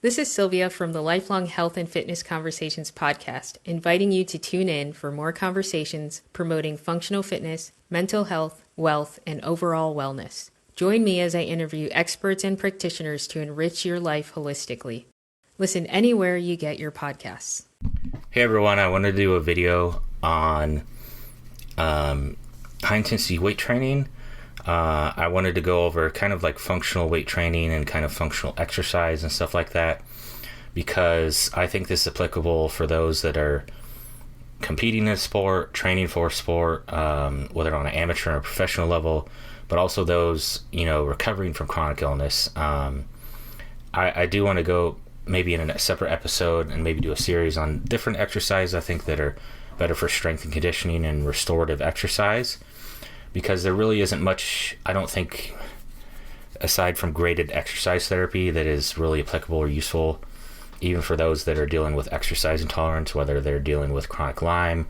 This is Sylvia from the Lifelong Health and Fitness Conversations podcast, inviting you to tune in for more conversations promoting functional fitness, mental health, wealth, and overall wellness. Join me as I interview experts and practitioners to enrich your life holistically. Listen anywhere you get your podcasts. Hey everyone, I wanted to do a video on high intensity weight training. I wanted to go over kind of like functional weight training and kind of functional exercise and stuff like that, because I think this is applicable for those that are competing in sport, training for sport, whether on an amateur or professional level, but also those, recovering from chronic illness. I do want to go maybe in a separate episode and maybe do a series on different exercises I think that are better for strength and conditioning and restorative exercise. Because there really isn't much, I don't think, aside from graded exercise therapy that is really applicable or useful, even for those that are dealing with exercise intolerance, whether they're dealing with chronic Lyme,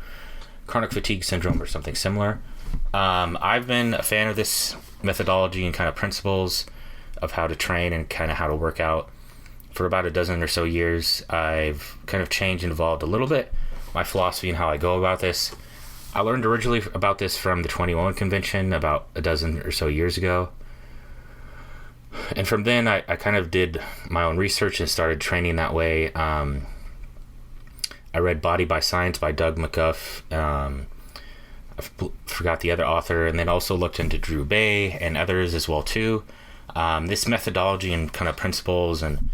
chronic fatigue syndrome, or something similar. I've been a fan of this methodology and kind of principles of how to train and kind of how to work out for about a dozen or so years. I've kind of changed and evolved a little bit my philosophy and how I go about this. I learned originally about this from the 21 convention about a dozen or so years ago. And from then, I kind of did my own research and started training that way. I read Body by Science by Doug Mcguff. I forgot the other author. And then also looked into Drew Baye and others as well, too. This methodology and kind of principles and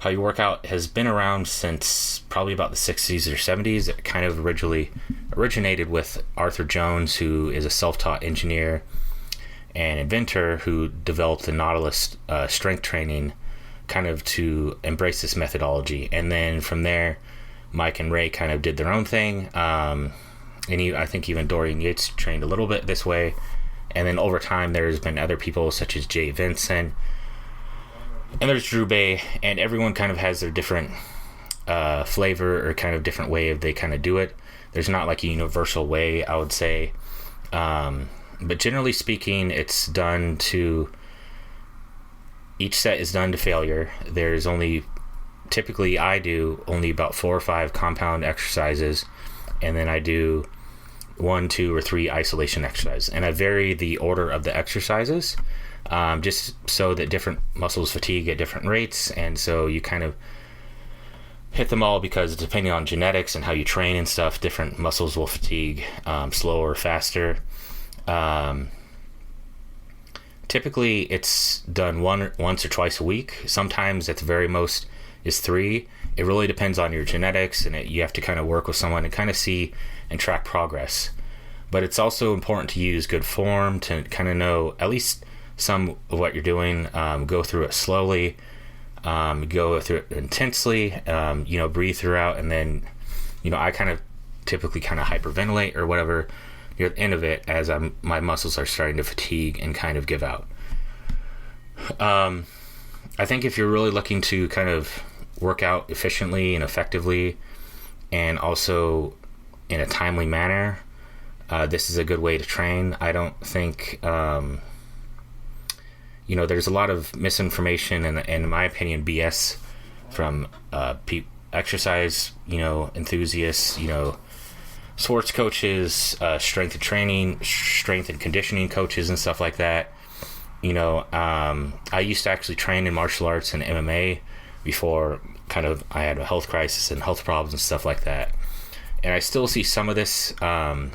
how you work out has been around since probably about the 60s or 70s. It kind of originally originated with Arthur Jones, who is a self-taught engineer and inventor who developed the Nautilus strength training kind of to embrace this methodology. And then from there, Mike and Ray kind of did their own thing. I think even Dorian Yates trained a little bit this way. And then over time, there's been other people such as Vincent, and there's Drew Baye, and everyone kind of has their different flavor or kind of different way of they kind of do it. There's not like a universal way, I would say. But generally speaking, it's done to... Each set is done to failure. There's typically I do only about 4 or 5 compound exercises, and then I do 1, 2, or 3 isolation exercises. And I vary the order of the exercises, just so that different muscles fatigue at different rates, and so you kind of hit them all, because depending on genetics and how you train and stuff, different muscles will fatigue slower or faster. Typically it's done once or twice a week. Sometimes at the very most is 3. It really depends on your genetics, and you have to kind of work with someone and kind of see and track progress. But it's also important to use good form to kind of know at least some of what you're doing. Go through it slowly, go through it intensely, breathe throughout, and then, I kind of typically kind of hyperventilate or whatever near the end of it as my muscles are starting to fatigue and kind of give out. I think if you're really looking to kind of work out efficiently and effectively and also in a timely manner, this is a good way to train. I don't think... there's a lot of misinformation and in my opinion, BS from exercise, enthusiasts, sports coaches, strength and conditioning coaches and stuff like that. I used to actually train in martial arts and MMA before I had a health crisis and health problems and stuff like that. And I still see some of this to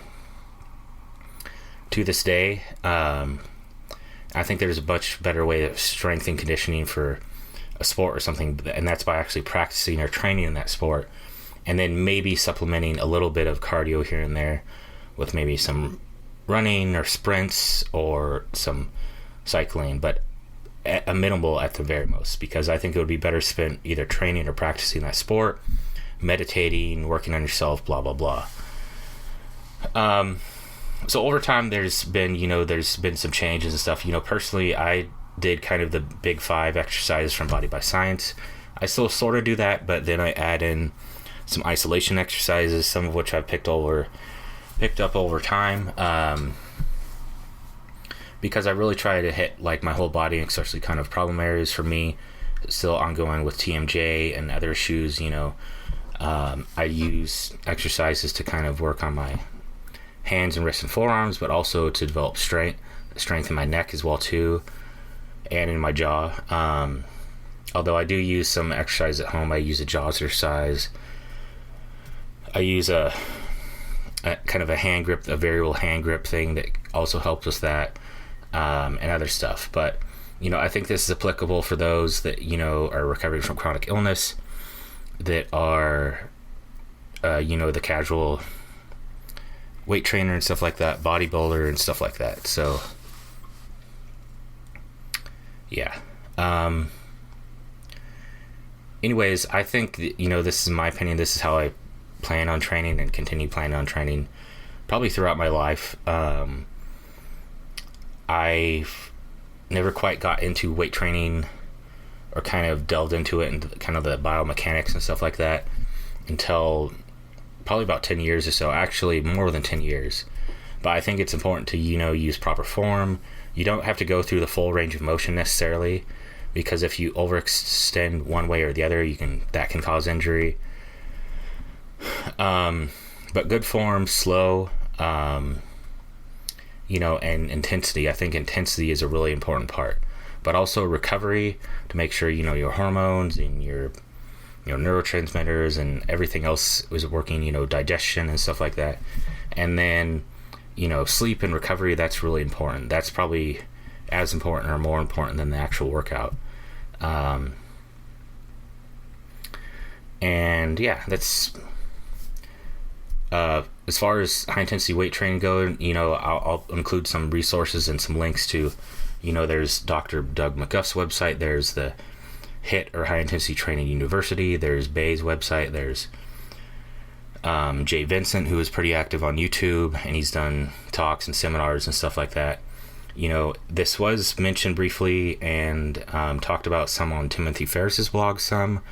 this day. I think there's a much better way of strength and conditioning for a sport or something, and that's by actually practicing or training in that sport, and then maybe supplementing a little bit of cardio here and there with maybe some running or sprints or some cycling, but a minimal at the very most, because I think it would be better spent either training or practicing that sport, meditating, working on yourself, blah, blah, blah. So over time, there's been some changes and stuff. Personally, I did kind of the big 5 exercises from Body by Science. I still sort of do that, but then I add in some isolation exercises, some of which I picked up over time. because I really try to hit like my whole body, especially kind of problem areas for me, still ongoing with TMJ and other issues. I use exercises to kind of work on my hands and wrists and forearms, but also to develop strength in my neck as well too, and in my jaw. Although I do use some exercise at home. I use a jaw exercise. I use a kind of a hand grip, a variable hand grip thing that also helps with that, and other stuff. But I think this is applicable for those that are recovering from chronic illness, that are the casual weight trainer and stuff like that, bodybuilder and stuff like that. So yeah. Anyways, I think that, this is my opinion. This is how I plan on training and continue planning on training probably throughout my life. I've never quite got into weight training or kind of delved into it and kind of the biomechanics and stuff like that until probably about 10 years or so, actually more than 10 years. But I think it's important to, use proper form. You don't have to go through the full range of motion necessarily, because if you overextend one way or the other, that can cause injury. But good form, slow, and intensity. I think intensity is a really important part, but also recovery to make sure, your hormones and your neurotransmitters and everything else is working, digestion and stuff like that. And then, sleep and recovery, that's really important. That's probably as important or more important than the actual workout. And yeah, that's as far as high intensity weight training go. I'll include some resources and some links to, there's Dr. Doug Mcguff's website, there's the HIT or High Intensity Training University, there's Baye's website, there's Jay Vincent, who is pretty active on YouTube, and he's done talks and seminars and stuff like that. This was mentioned briefly and talked about some on Timothy Ferriss's blog some.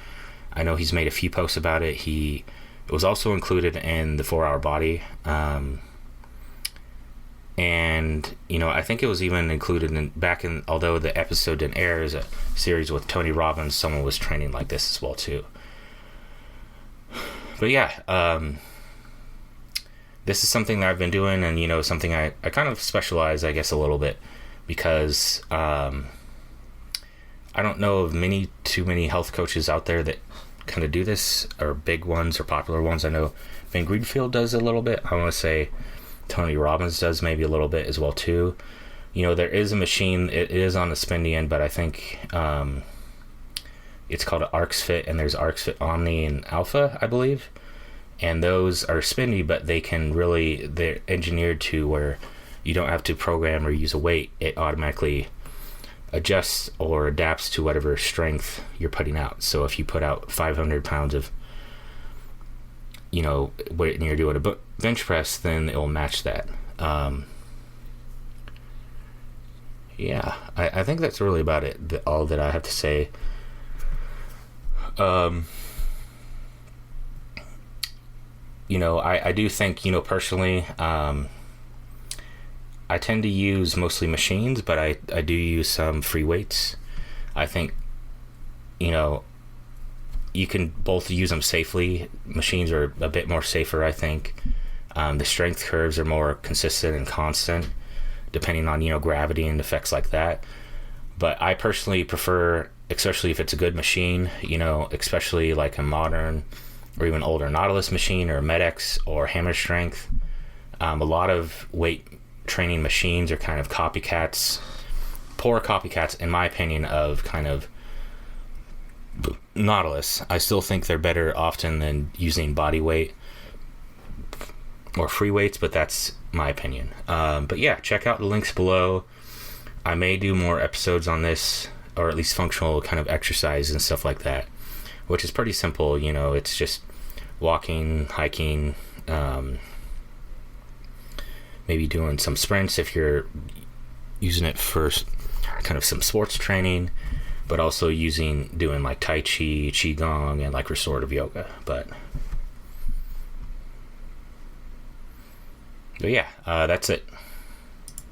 I know he's made a few posts about it. It was also included in the 4 Hour Body. And, I think it was even included although the episode didn't air, as a series with Tony Robbins, someone was training like this as well too. But yeah, this is something that I've been doing, and, something I kind of specialize, I guess, a little bit, because I don't know of too many health coaches out there that kind of do this, or big ones or popular ones. I know Ben Greenfield does a little bit. I want to say Tony Robbins does maybe a little bit as well too. There is a machine, it is on the spendy end, but I think it's called an ArxFit, and there's ArxFit Omni and Alpha, I believe, and those are spendy, but they're engineered to where you don't have to program or use a weight. It automatically adjusts or adapts to whatever strength you're putting out. So if you put out 500 pounds of weight and you're doing a bench press, then it will match that. Yeah, I think that's really about it, all that I have to say. I do think, personally, I tend to use mostly machines, but I do use some free weights. I think, you can both use them safely. Machines are a bit more safer, I think. The strength curves are more consistent and constant, depending on, gravity and effects like that. But I personally prefer, especially if it's a good machine, especially like a modern or even older Nautilus machine or Med-X or Hammer Strength. A lot of weight training machines are kind of poor copycats, in my opinion, of kind of Nautilus. I still think they're better often than using body weight or free weights, but that's my opinion. But yeah, check out the links below. I may do more episodes on this, or at least functional kind of exercise and stuff like that, which is pretty simple. It's just walking, hiking, maybe doing some sprints if you're using it for kind of some sports training, but also doing like Tai Chi, Qigong, and like restorative yoga. But yeah, that's it.